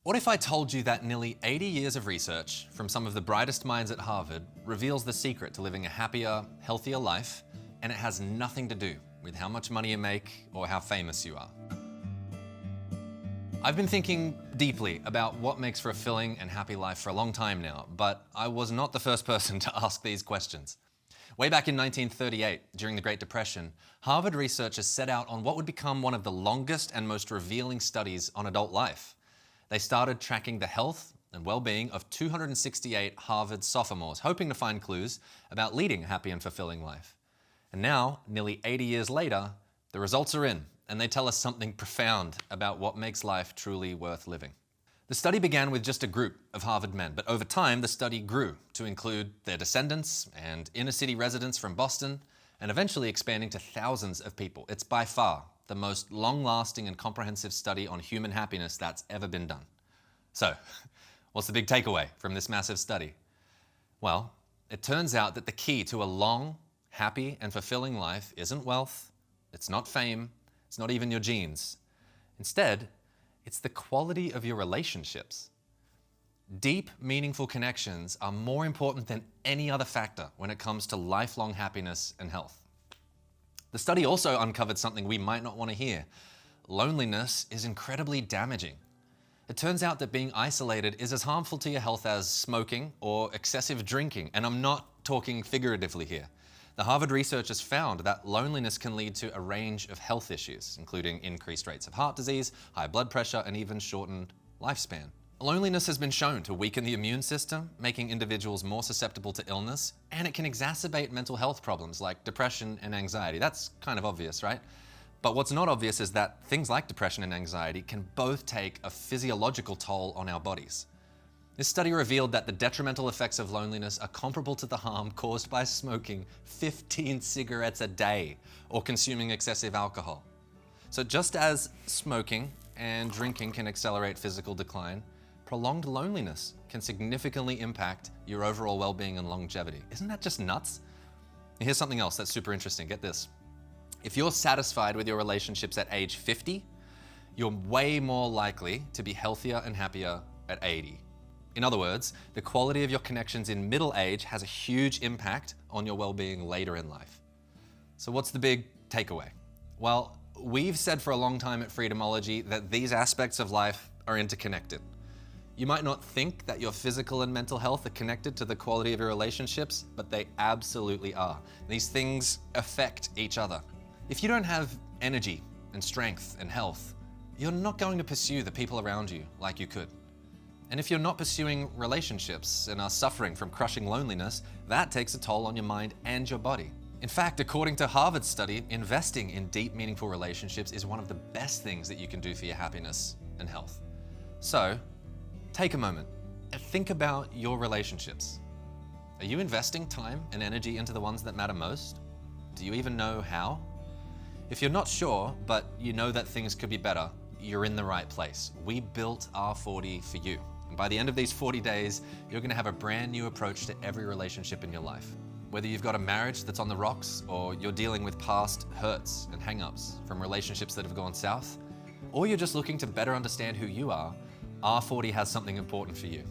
What if I told you that nearly 80 years of research from some of the brightest minds at Harvard reveals the secret to living a happier, healthier life, and it has nothing to do with how much money you make or how famous you are? I've been thinking deeply about what makes for a fulfilling and happy life for a long time now, but I was not the first person to ask these questions. Way back in 1938, during the Great Depression, Harvard researchers set out on what would become one of the longest and most revealing studies on adult life. They started tracking the health and well-being of 268 Harvard sophomores, hoping to find clues about leading a happy and fulfilling life. And now, nearly 80 years later, the results are in, and they tell us something profound about what makes life truly worth living. The study began with just a group of Harvard men, but over time the study grew to include their descendants and inner-city residents from Boston, and eventually expanding to thousands of people. It's by far the most long-lasting and comprehensive study on human happiness that's ever been done. So, what's the big takeaway from this massive study? Well, it turns out that the key to a long, happy, and fulfilling life isn't wealth, it's not fame, it's not even your genes. Instead, it's the quality of your relationships. Deep, meaningful connections are more important than any other factor when it comes to lifelong happiness and health. The study also uncovered something we might not want to hear. Loneliness is incredibly damaging. It turns out that being isolated is as harmful to your health as smoking or excessive drinking, and I'm not talking figuratively here. The Harvard researchers found that loneliness can lead to a range of health issues, including increased rates of heart disease, high blood pressure, and even shortened lifespan. Loneliness has been shown to weaken the immune system, making individuals more susceptible to illness, and it can exacerbate mental health problems like depression and anxiety. That's kind of obvious, right? But what's not obvious is that things like depression and anxiety can both take a physiological toll on our bodies. This study revealed that the detrimental effects of loneliness are comparable to the harm caused by smoking 15 cigarettes a day or consuming excessive alcohol. So just as smoking and drinking can accelerate physical decline, prolonged loneliness can significantly impact your overall well-being and longevity. Isn't that just nuts? And here's something else that's super interesting. Get this. If you're satisfied with your relationships at age 50, you're way more likely to be healthier and happier at 80. In other words, the quality of your connections in middle age has a huge impact on your well-being later in life. So what's the big takeaway? Well, we've said for a long time at Freedomology that these aspects of life are interconnected. You might not think that your physical and mental health are connected to the quality of your relationships, but they absolutely are. These things affect each other. If you don't have energy and strength and health, you're not going to pursue the people around you like you could. And if you're not pursuing relationships and are suffering from crushing loneliness, that takes a toll on your mind and your body. In fact, according to Harvard's study, investing in deep, meaningful relationships is one of the best things that you can do for your happiness and health. So, take a moment and think about your relationships. Are you investing time and energy into the ones that matter most? Do you even know how? If you're not sure, but you know that things could be better, you're in the right place. We built R40 for you. And by the end of these 40 days, you're gonna have a brand new approach to every relationship in your life. Whether you've got a marriage that's on the rocks, or you're dealing with past hurts and hang-ups from relationships that have gone south, or you're just looking to better understand who you are, R40 has something important for you.